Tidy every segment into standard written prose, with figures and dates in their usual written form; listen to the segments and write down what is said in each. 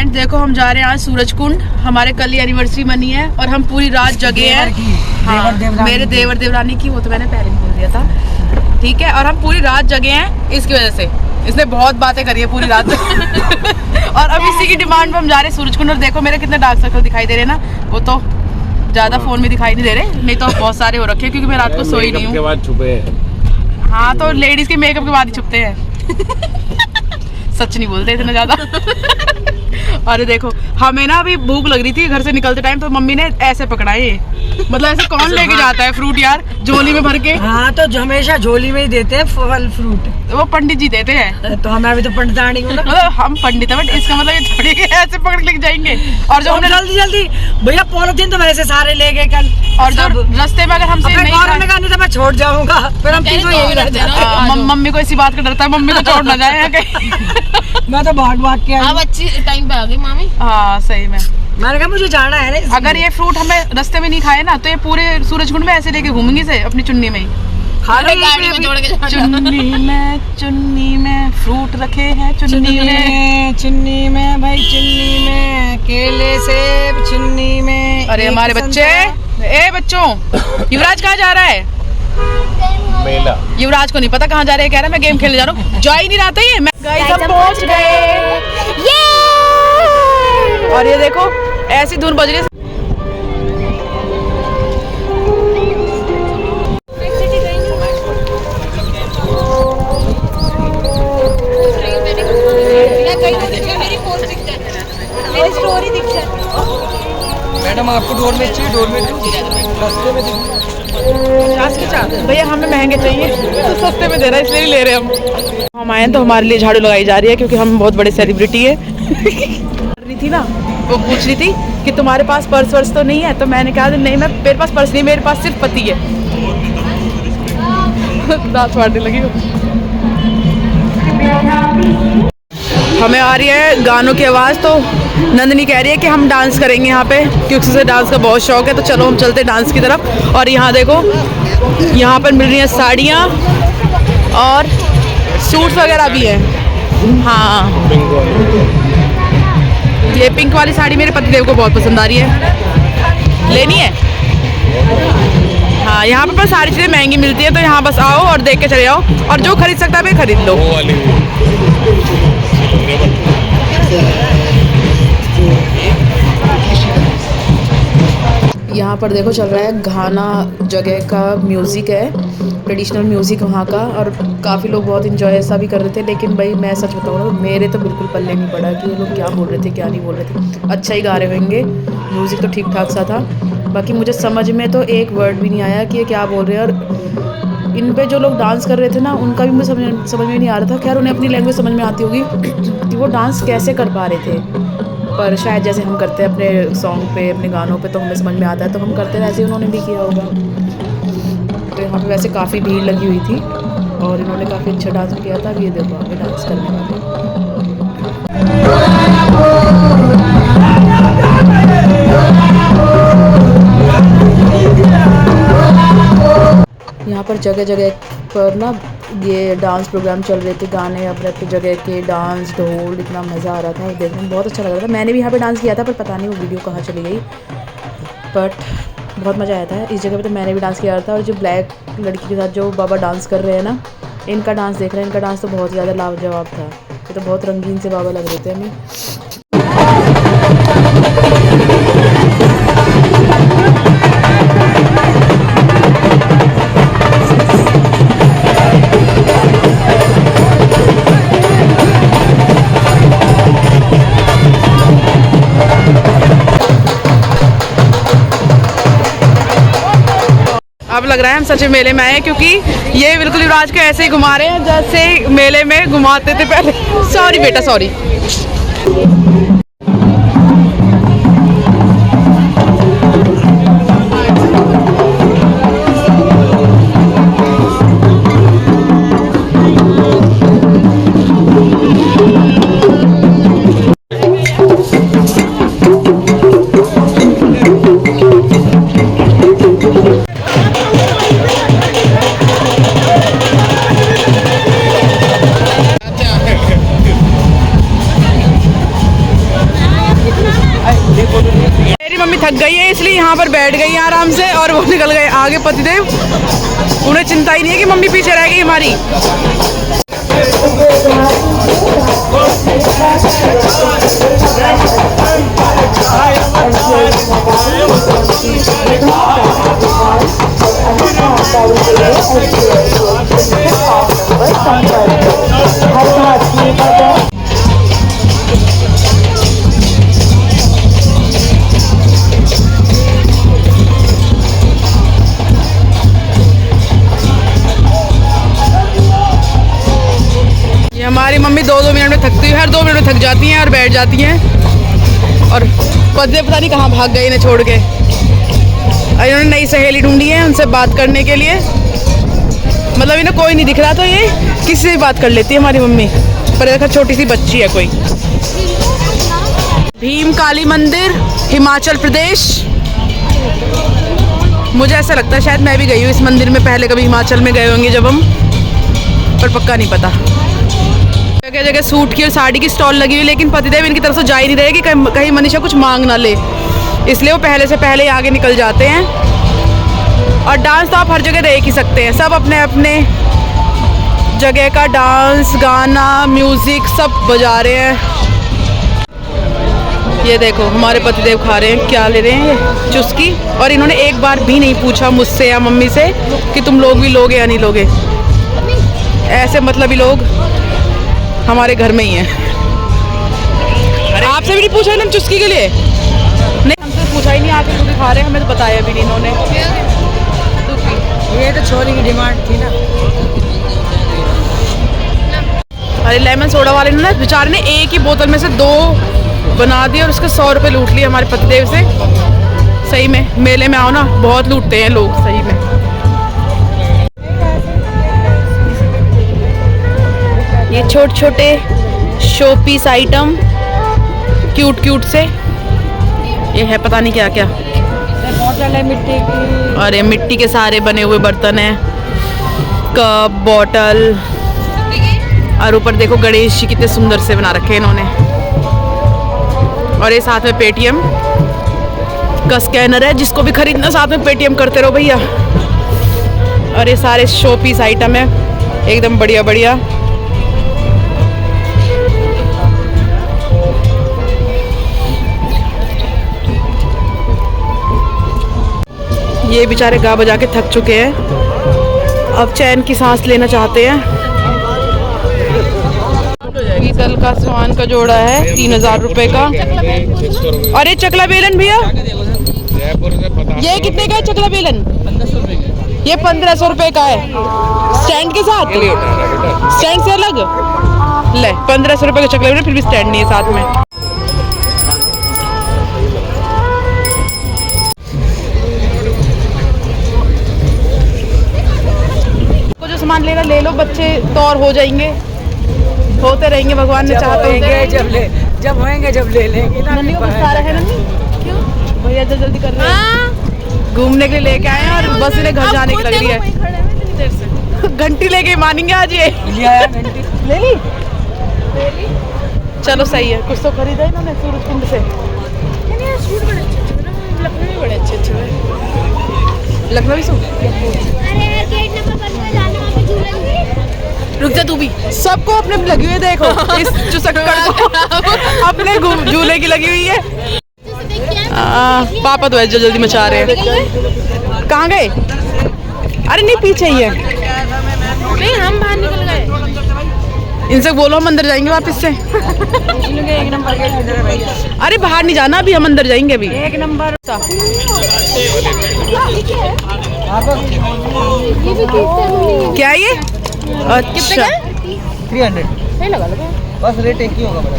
Friend देखो हम जा रहे हैं आज सूरज कुंड। हमारे कल ही एनिवर्सरी मनी है और हम पूरी रात जगे हैं। हाँ, मेरे देवर देवरानी की, वो तो मैंने पहले बोल दिया था, ठीक है। और हम पूरी रात जगे हैं इसकी वजह से। इसने बहुत बातें करी है पूरी रात और अब इसी की डिमांड पे हम जा रहे हैं सूरज कुंड। और देखो मेरे कितने डार्क सर्कल दिखाई दे रहे हैं ना, वो तो ज्यादा फोन में दिखाई नहीं दे रहे, नहीं तो बहुत सारे हो रखे हैं क्योंकि मैं रात को सोई नहीं हूँ। हाँ, तो लेडीज के मेकअप के बाद ही छुपते हैं सच नहीं बोलते इतना ज्यादा अरे देखो हमें ना अभी भूख लग रही थी घर से निकलते टाइम, तो मम्मी ने ऐसे पकड़ा है। मतलब ऐसे कौन लेके जाता है फ्रूट यार झोली में भर के? हाँ, तो हमेशा झोली में ही देते हैं फल फ्रूट, वो पंडित जी देते हैं। तो हमें अभी तो पंडितानी मतलब हम पंडित है, बट इसका मतलब ये थोड़ी ऐसे पकड़ लेके जाएंगे। और जो हमने जल्दी जल्दी भैया पॉलिथीन तो वैसे सारे ले गए कल, और जो रास्ते में अगर हमसे नहीं तो मैं छोड़ जाऊंगा, फिर हम तीनों यही रह जाएंगे। मम्मी को इसी बात का डरता है, मम्मी को छोड़ ना जाए मैं तो भाग भाग के अब अच्छी टाइम पे आ गई मामी। हाँ सही में, मैंने कहा मुझे जाना है ना। अगर ये फ्रूट हमें रास्ते में नहीं खाए ना तो ये पूरे सूरजकुंड में ऐसे लेके घूमेंगी से अपनी चुन्नी में ही। गाड़ी में जोड़ के चुन्नी में फ्रूट रखे हैं, चुन्नी में भाई, चुन्नी में केले सेब, चुन्नी में। अरे हमारे बच्चे, ए बच्चों, युवराज कहाँ जा रहा है? मेला। युवराज को नहीं पता कहाँ जा रहे हैं, कह रहा है मैं गेम खेलने जा रहा हूँ। जा ही नहीं रहा था ये। गाइस हम पहुंच गए और ये देखो ऐसी धुन बज रही है। मेरी स्टोरी दिख जाती है मैडम, आपको डोर में चाहिए? डोर में रास्ते में 50 की चार भैया, हमें महंगे चाहिए तो सस्ते में दे रहा है इसलिए ले रहे हम आए हैं। तो हमारे लिए झाड़ू लगाई जा रही है क्योंकि हम बहुत बड़े सेलिब्रिटी है रही थी ना, वो पूछ रही थी कि तुम्हारे पास पर्स वर्स तो नहीं है, तो मैंने कहा नहीं मैं मेरे पास पर्स नहीं, मेरे पास सिर्फ पति है दांत फाड़ने लगी। हमें आ रही है गानों की आवाज़, तो नंदनी कह रही है कि हम डांस करेंगे यहाँ पे क्योंकि उसे डांस का बहुत शौक है। तो चलो हम चलते डांस की तरफ। और यहाँ देखो यहाँ पर मिल रही हैं साड़ियाँ और सूट्स वगैरह भी हैं। हाँ, ये पिंक वाली साड़ी मेरे पतिदेव को बहुत पसंद आ रही है, लेनी है। हाँ, यहाँ पर सारी चीज़ें महंगी मिलती है, तो यहाँ बस आओ और देख के चले जाओ, और जो खरीद सकता है वे खरीद लो। यहाँ पर देखो चल रहा है घाना जगह का म्यूज़िक है, ट्रेडिशनल म्यूज़िक वहाँ का, और काफ़ी लोग बहुत इन्जॉय ऐसा भी कर रहे थे। लेकिन भाई मैं सच बताऊँ ना, मेरे तो बिल्कुल पल्ले नहीं पड़ा कि वो लोग क्या बोल रहे थे क्या नहीं बोल रहे थे। अच्छा ही गा रहे होंगे, म्यूज़िक तो ठीक ठाक सा था, बाकी मुझे समझ में तो एक वर्ड भी नहीं आया कि ये क्या बोल रहे हैं। और इन पे जो लोग डांस कर रहे थे ना, उनका भी मुझे समझ में नहीं आ रहा था। खैर उन्हें अपनी लैंग्वेज समझ में आती होगी कि वो डांस कैसे कर पा रहे थे, पर शायद जैसे हम करते हैं अपने सॉन्ग पे, अपने गानों पे, तो हमें समझ में आता है तो हम करते हैं, वैसे उन्होंने भी किया होगा। तो यहाँ पे वैसे काफ़ी भीड़ लगी हुई थी और इन्होंने काफ़ी अच्छा डांस किया था। ये देखो आगे डांस करने वाले, यहाँ पर जगह जगह पर ना ये डांस प्रोग्राम चल रहे थे, गाने अपने अपनी जगह के, डांस ढोल, इतना मज़ा आ रहा था, देखने में बहुत अच्छा लग रहा था। मैंने भी यहाँ पे डांस किया था, पर पता नहीं वो वीडियो कहाँ चली गई, बट बहुत मज़ा आया था इस जगह पे। तो मैंने भी डांस किया था। और जो ब्लैक लड़की के साथ जो बाबा डांस कर रहे हैं ना, इनका डांस देख रहे हैं, इनका डांस तो बहुत ज़्यादा लाजवाब था। ये तो बहुत रंगीन से बाबा लग रहे थे हमें। अब लग रहा है हम सच में मेले में आए हैं, क्योंकि ये बिल्कुल युवराज को ऐसे ही घुमा रहे हैं जैसे मेले में घुमाते थे पहले। सॉरी बेटा सॉरी। थक गई है इसलिए यहाँ पर बैठ गई हैं आराम से, और वो निकल गए आगे पतिदेव। उन्हें चिंता ही नहीं है कि मम्मी पीछे रह गई हमारी। हमारी मम्मी 2-2 मिनट में थकती है, हर 2 मिनट में थक जाती हैं और बैठ जाती हैं। और पतिदेव पता नहीं कहाँ भाग गए इन्हें छोड़ के। इन्होंने नई सहेली ढूंढी है उनसे बात करने के लिए। मतलब इन्हें कोई नहीं दिख रहा तो ये किसी से भी बात कर लेती है हमारी मम्मी, पर देखा छोटी सी बच्ची है कोई। भीम काली मंदिर, हिमाचल प्रदेश। मुझे ऐसा लगता है शायद मैं भी गई हूँ इस मंदिर में पहले, कभी हिमाचल में गए होंगे जब हम, पर पक्का नहीं पता। जगह जगह सूट की और साड़ी की स्टॉल लगी हुई, लेकिन पतिदेव इनकी तरफ से जा ही नहीं रहे कि कहीं मनीषा कुछ मांग ना ले, इसलिए वो पहले से पहले ही आगे निकल जाते हैं। और डांस तो आप हर जगह देख ही सकते हैं, सब अपने अपने जगह का डांस, गाना, म्यूजिक सब बजा रहे हैं। ये देखो हमारे पतिदेव खा रहे हैं, क्या ले रहे हैं ये चुस्की, और इन्होंने एक बार भी नहीं पूछा मुझसे या मम्मी से कि तुम लोग भी लोगे या नहीं लोगे। ऐसे मतलब ही लोग हमारे घर में ही हैं। आपसे भी नहीं पूछा इन्होंने चुस्की के लिए? नहीं, हमसे पूछा ही नहीं, आके खुद खा रहे हैं, हमें तो बताया भी नहीं इन्होंने। ये तो छोरी की डिमांड थी ना। अरे लेमन सोडा वाले ने ना बेचारे ने एक ही बोतल में से 2 बना दिए और उसके 100 रुपये लूट लिए हमारे पतिदेव से। सही में मेले में आओ ना, बहुत लूटते हैं लोग सही में। ये छोटे छोटे show piece item cute cute से, ये है पता नहीं क्या क्या। बोतल है मिट्टी की, और ये मिट्टी के सारे बने हुए बर्तन हैं, कप, बॉटल, और ऊपर देखो गणेश जी कितने सुंदर से बना रखे हैं इन्होंने। और ये साथ में पेटीएम का स्कैनर है, जिसको भी खरीदना साथ में पेटीएम करते रहो भैया। और ये सारे शो पीस आइटम है एकदम बढ़िया बढ़िया। ये बेचारे गा बजा के थक चुके हैं, अब चैन की सांस लेना चाहते हैं। पीतल का सामान का जोड़ा है 3000 रुपए का। और ये चकला बेलन भैया, ये कितने का है चकला बेलन? ये 1500 रुपए का है, स्टैंड के साथ, स्टैंड से अलग। ले 1500 रुपए का चकला बेलन, फिर भी स्टैंड नहीं है साथ में। सामान लेना ले लो, बच्चे तौर हो जाएंगे, होते रहेंगे, भगवान ने चाहा तो। जब होंगे जब ले लेंगे ना। नन्ही को गुस्सा रहा है नन्ही, क्यों भैया जल्दी कर रहे हैं, घूमने के लिए लेके आए हैं और बस इन्हें घर जाने की लग रही है। घंटी लेके मानेंगे आज ये। ले ली? चलो सही है, कुछ तो खरीदा इन्होंने सूरजकुंड से। लखनऊ में बड़े अच्छे अच्छे हैं, लखनऊ सूट। रुक जा तू भी, सबको अपने लगी हुई है, देखो इस चुसक्कड़ को अपने झूले की लगी हुई है। पापा तो ऐसे जल्दी मचा रहे हैं। कहाँ गए? अरे नहीं पीछे ही है। नहीं हम बाहर निकल गए। इनसे बोलो हम अंदर जाएंगे वापस से। एक नंबर के इधर है भाई। अरे बाहर नहीं जाना अभी, हम अंदर जाएंगे अभी। 1 नंबर। क्या ये? अच्छा 300 बस, रेट एक ही होगा बड़ा।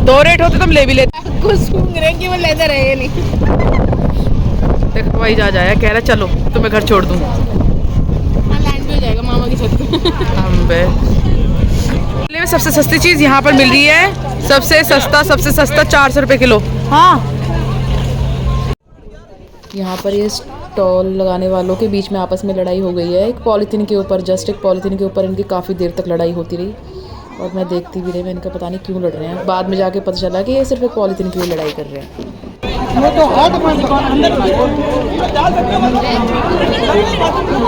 2 रेट होते तुम ले भी लेते। कुछ कि वो लेदर है ये नहीं। देखो भाई जा जाया कह रहा चलो तुम्हें घर छोड़ दूँ। लैंड भी हो जाएगा मामा की छत पे। में सबसे सस्ती चीज़ यहाँ पर मिल रही है, सबसे सस्ता 400 रुपये किलो। हाँ यहाँ पर ये स्टॉल लगाने वालों के बीच में आपस में लड़ाई हो गई है, एक पॉलीथीन के ऊपर, जस्ट एक पॉलीथीन के ऊपर इनकी काफ़ी देर तक लड़ाई होती रही। और मैं देखती भी रही, मैं इनका पता नहीं क्यों लड़ रहे हैं। बाद में जाके पता चला कि ये सिर्फ एक पॉलीथीन की लड़ाई कर रहे हैं।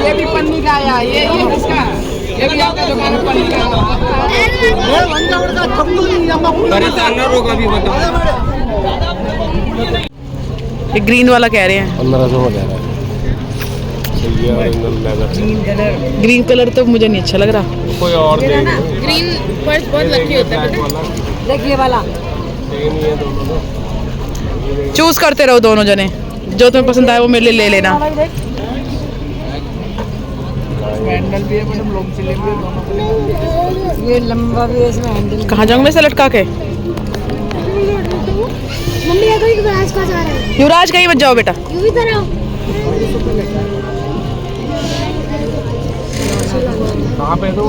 ये भी पन्नी का आया, ये किसका? ये भी आपका दुकान में पन्नी का। परेशान ना रोक अभी बताओ। ये ग्रीन वाला कह रहे हैं 1500 में कह रहा है। ग्रीन कलर तो मुझे नहीं अच्छा लग रहा। कोई और देगा। ग्रीन पर्स बहुत लकी होता है पता है? देखिए वाला चूज करते रहो दोनों जने, जो तुम्हें पसंद आए वो मेरे लिए ले लेना। हैंडल भी है मैडम, लॉन्ग स्लीव भी है दोनों। ये लंबा भी है, इसमें हैंडल। कहाँ जाऊँ मैं इसे लटका के? मम्मी ये कोई युवराज का जा रहा है। युवराज कहीं मत जाओ बेटा। यू भी तरह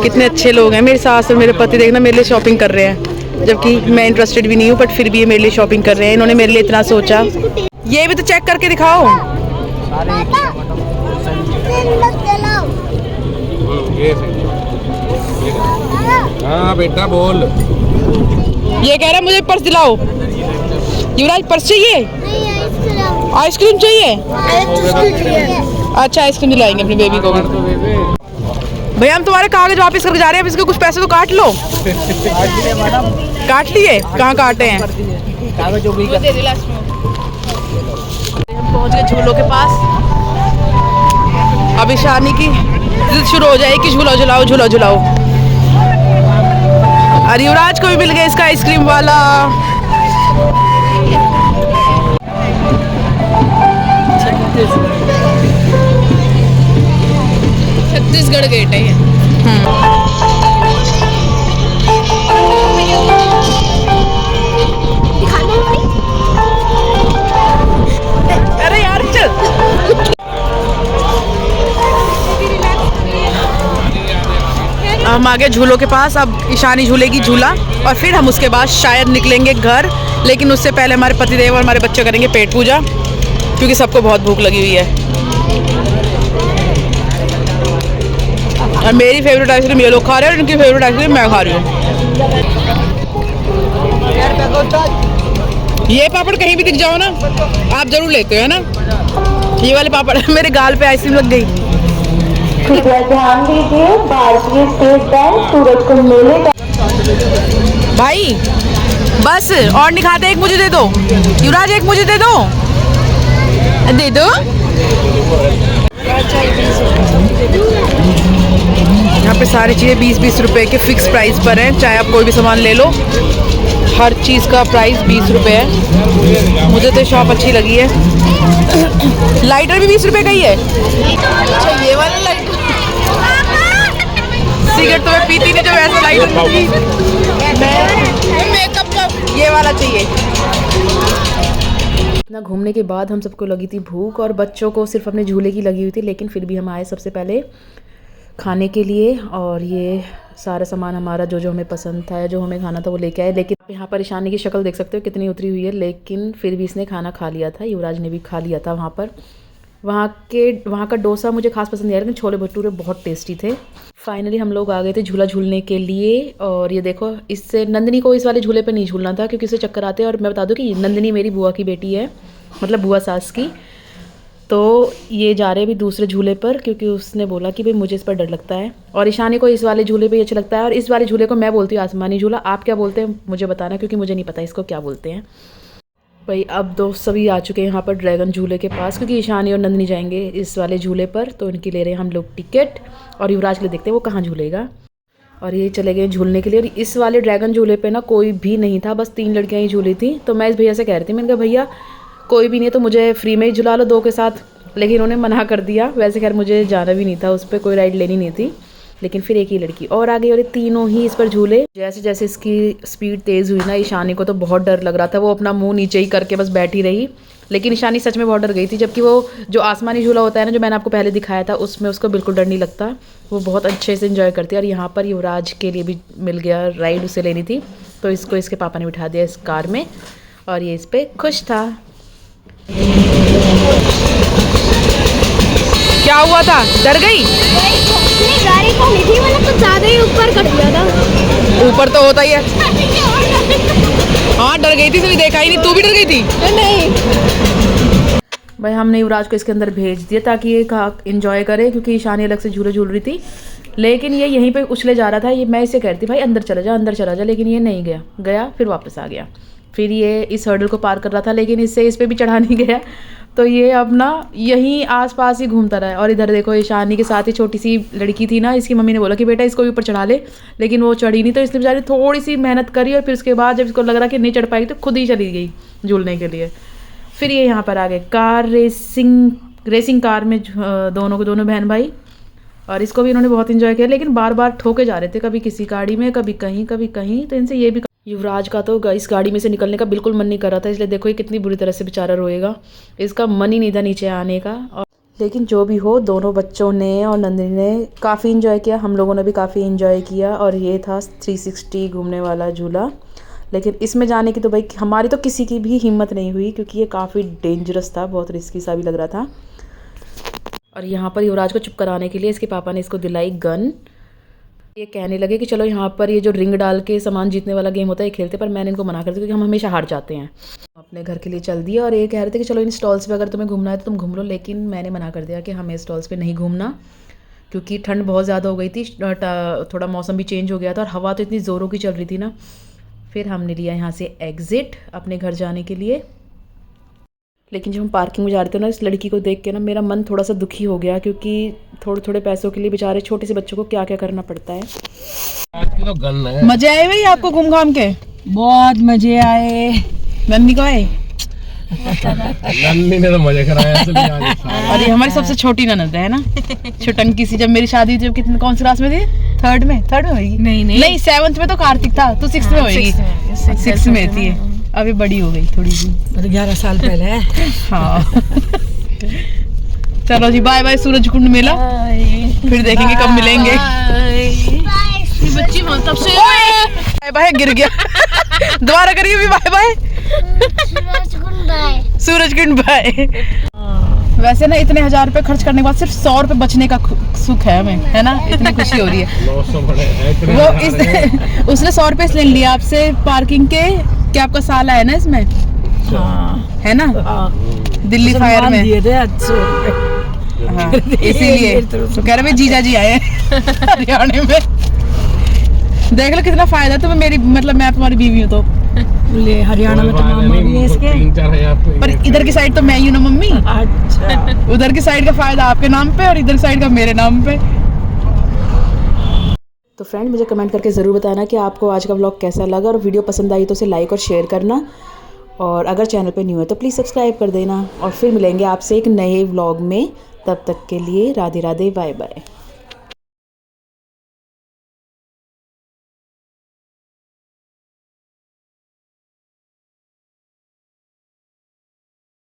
कितने अच्छे लोग हैं मेरे सास और मेरे पति, देखना मेरे लिए शॉपिंग कर रहे हैं, जबकि मैं इंटरेस्टेड भी नहीं हूँ, बट फिर भी ये मेरे लिए शॉपिंग कर रहे हैं। इन्होंने मेरे लिए इतना सोचा। ये भी तो चेक करके दिखाओ। ये सही। हाँ बेटा बोल। ये कह रहा है मुझे पर्स दिलाओ। युवराज पर्स चाहिए? आइसक्रीम चाहिए? अच्छा आइसक्रीम दिलाएंगे अपनी बेबी को भी। भैया हम तुम्हारे कागज वापस करके जा रहे हैं, अब इसके कुछ पैसे तो काट लो। काट लिए? कहाँ काटे हैं? कागज जो भी वो दे दे लास्ट में। हम पहुंच गए झूलों के पास। अब ईशानी की जिद शुरू हो जाएगी, झूला झुलाओ झूला झुलाओ। और युवराज को भी मिल गया इसका आइसक्रीम वाला। छत्तीसगढ़ गेट है ये। अरे यार चल। हम आ गए झूलों के पास। अब ईशानी झूलेगी झूला और फिर हम उसके बाद शायद निकलेंगे घर, लेकिन उससे पहले हमारे पतिदेव और हमारे बच्चे करेंगे पेट पूजा, क्योंकि सबको बहुत भूख लगी हुई है। और मेरी फेवरेट आइसक्रीम ये लोग खा रहे हैं और इनकी फेवरेट आइसक्रीम मैं खा रही हूँ। ये पापड़ कहीं भी दिख जाओ ना आप जरूर लेते हो, है ना? ये वाले पापड़ मेरे गाल पे आइसक्रीम लग गई। कृपया ध्यान दीजिए, भारतीय स्टेट बैंक सूरजकुंड मेले का। भाई बस और नहीं खाते, एक मुझे दे दो। युवराज एक मुझे दे दो, दे दो। यहाँ पे सारी चीज़ें 20-20 रुपए के फिक्स प्राइस पर हैं, चाहे आप कोई भी सामान ले लो, हर चीज़ का प्राइस 20 रुपए है। मुझे तो शॉप अच्छी लगी है। लाइटर भी 20 रुपए का ही है। अच्छा ये वाला लाइटर, सिगरेट तो मैं पीती नहीं, जो ऐसा लाइटर मेकअप का ये वाला चाहिए। इतना घूमने के बाद हम सबको लगी थी भूख और बच्चों को सिर्फ अपने झूले की लगी हुई थी, लेकिन फिर भी हम आए सबसे पहले खाने के लिए। और ये सारा सामान हमारा जो जो हमें पसंद था, जो हमें खाना था वो लेके आए। लेकिन यहाँ पर ईशानी की शक्ल देख सकते हो कितनी उतरी हुई है, लेकिन फिर भी इसने खाना खा लिया था। युवराज ने भी खा लिया था वहाँ पर। वहाँ का डोसा मुझे खास पसंद नहीं आया, लेकिन छोले भटूरे बहुत टेस्टी थे। फाइनली हम लोग आ गए थे झूला झूलने के लिए। और ये देखो, इससे नंदिनी को इस वाले झूले पे नहीं झूलना था क्योंकि इसे चक्कर आते हैं। और मैं बता दूं कि नंदिनी मेरी बुआ की बेटी है, मतलब बुआ सास की। तो ये जा रहे हैं भी दूसरे झूले पर, क्योंकि उसने बोला कि भाई मुझे इस पर डर लगता है। और ईशानी को इस वाले झूले पे ही अच्छा लगता है। और इस वाले झूले को मैं बोलती हूँ आसमानी झूला, आप क्या बोलते हैं मुझे बताना, क्योंकि मुझे नहीं पता इसको क्या बोलते हैं। भाई अब दोस्त सभी आ चुके हैं यहाँ पर ड्रैगन झूले के पास, क्योंकि ईशानी और नंदिनी जाएंगे इस वाले झूले पर, तो इनकी ले रहे हैं हम लोग टिकट। और युवराज के लिए देखते हैं वो कहाँ झूलेगा। और ये चले गए झूलने के लिए। और इस वाले ड्रैगन झूले पे ना कोई भी नहीं था, बस 3 लड़कियाँ ही झूली थी। तो मैं इस भैया से कह रही थी, मैंने कहा भैया कोई भी नहीं तो मुझे फ्री में ही झुला लो 2 के साथ, लेकिन उन्होंने मना कर दिया। वैसे खैर मुझे जाना भी नहीं था, उस पर कोई राइड लेनी नहीं थी, लेकिन फिर एक ही लड़की और आ गई और ये तीनों ही इस पर झूले। जैसे जैसे इसकी स्पीड तेज़ हुई ना, ईशानी को तो बहुत डर लग रहा था। वो अपना मुंह नीचे ही करके बस बैठी रही, लेकिन ईशानी सच में बहुत डर गई थी। जबकि वो जो आसमानी झूला होता है ना, जो मैंने आपको पहले दिखाया था, उसमें उसको बिल्कुल डर नहीं लगता, वो बहुत अच्छे से एंजॉय करती है। और यहाँ पर युवराज के लिए भी मिल गया राइड, उसे लेनी थी, तो इसको इसके पापा ने बिठा दिया इस कार में और ये इस पर खुश था। क्या हुआ था, डर गई? गाड़ी को नहीं थी, मैंने कुछ ज़्यादा ही ऊपर कर दिया था। ऊपर तो होता ही है। हाँ डर गई थी, इसलिए देखा ही नहीं। तू भी डर गई थी? नहीं भाई, हमने युवराज को इसके अंदर भेज दिया ताकि ये एंजॉय करे, क्योंकि ईशानी अलग से झूले झूल रही थी, लेकिन ये यहीं पे उछले जा रहा था। ये मैं इसे कहती भाई अंदर चला जा, लेकिन ये नहीं गया फिर वापस आ गया। फिर ये इस हर्डल को पार कर रहा था, लेकिन इससे इस पर भी चढ़ा नहीं गया, तो ये अब ना यहीं आसपास ही घूमता रहा है। और इधर देखो ईशानी के साथ ही छोटी सी लड़की थी ना, इसकी मम्मी ने बोला कि बेटा इसको भी ऊपर चढ़ा ले, लेकिन वो चढ़ी नहीं, तो इसने बेचारी थोड़ी सी मेहनत करी और फिर उसके बाद जब इसको लग रहा कि नहीं चढ़ पाएगी तो खुद ही चली गई झूलने के लिए। फिर ये यहाँ पर आ गए कार रेसिंग कार में दोनों बहन भाई, और इसको भी इन्होंने बहुत इंजॉय किया, लेकिन बार बार ठोके जा रहे थे, कभी किसी गाड़ी में कभी कहीं। तो इनसे ये भी, युवराज का तो इस गाड़ी में से निकलने का बिल्कुल मन नहीं कर रहा था, इसलिए देखो ये कितनी बुरी तरह से बेचारा रोएगा, इसका मन ही नहीं था नीचे आने का। और लेकिन जो भी हो, दोनों बच्चों ने और नंदिनी ने काफ़ी इंजॉय किया, हम लोगों ने भी काफ़ी इंजॉय किया। और ये था 360 घूमने वाला झूला, लेकिन इसमें जाने की तो भाई हमारी तो किसी की भी हिम्मत नहीं हुई, क्योंकि ये काफ़ी डेंजरस था, बहुत रिस्की सा भी लग रहा था। और यहाँ पर युवराज को चुप कराने के लिए इसके पापा ने इसको दिलाई गन। ये कहने लगे कि चलो यहाँ पर ये जो रिंग डाल के सामान जीतने वाला गेम होता है ये खेलते, पर मैंने इनको मना कर दिया क्योंकि हम हमेशा हार जाते हैं। अपने घर के लिए चल दिया और ये कह रहे थे कि चलो इन स्टॉल्स पे अगर तुम्हें घूमना है तो तुम घूम लो, लेकिन मैंने मना कर दिया कि हमें स्टॉल्स पे नहीं घूमना, क्योंकि ठंड बहुत ज़्यादा हो गई थी, थोड़ा मौसम भी चेंज हो गया था और हवा तो इतनी ज़ोरों की चल रही थी ना। फिर हमने लिया यहाँ से एग्ज़िट अपने घर जाने के लिए। लेकिन जब हम पार्किंग में जा रहे थे ना, इस लड़की को देख के ना मेरा मन थोड़ा सा दुखी हो गया, क्योंकि थोड़े पैसों के लिए बेचारे छोटे से बच्चों को क्या क्या करना पड़ता है। तो गन है। मजे आए भाई आपको घूम घाम के? बहुत मजे आए। नन्नी को आए? नन्नी ने तो मजे कराया। और ये हमारी सबसे छोटी ननद है ना, छोटंकी सी। जब मेरी शादी जब कितने कौन सी क्लास में थी? थर्ड में होगी? नहीं 7th में तो कार्तिक था, तो 6th में होगी। 6th में थी, अभी बड़ी हो गई थोड़ी सी, 11 साल पहले है। हाँ चलो जी, बाय बाय सूरज कुंड मेला, फिर देखेंगे कब मिलेंगे। बच्ची तब से बाय बाय गिर गया। दोबारा करिए भी bye bye. Suraj Kund bye. वैसे ना इतने 1000 रुपए खर्च करने के बाद सिर्फ 100 रुपए बचने का सुख है हमें, है ना, इतनी खुशी हो रही है। वो उसने 100 रुपए इसलिए लिया आपसे पार्किंग के, क्या आपका साल आया ना इसमें? हाँ है ना, दिल्ली फायर में दिए थे। हाँ इसीलिए तो कह रहे भाई जीजा जी आए हरियाणा में। देख लो कितना फायदा तुम्हें मेरी, मतलब मैं तुम्हारी बीवी हूँ तो। हरियाणा में तो मामा भी है इसके, 3-4 हज़ार। पर इधर की साइड तो मैं ही हूँ ना मम्मी। अच्छा। उधर की साइड का फायदा आपके नाम पे और इधर साइड का मेरे नाम पे। तो फ्रेंड मुझे कमेंट करके ज़रूर बताना कि आपको आज का व्लॉग कैसा लगा, और वीडियो पसंद आई तो उसे लाइक और शेयर करना, और अगर चैनल पे न्यू है तो प्लीज़ सब्सक्राइब कर देना। और फिर मिलेंगे आपसे एक नए व्लॉग में, तब तक के लिए राधे राधे, बाय बाय।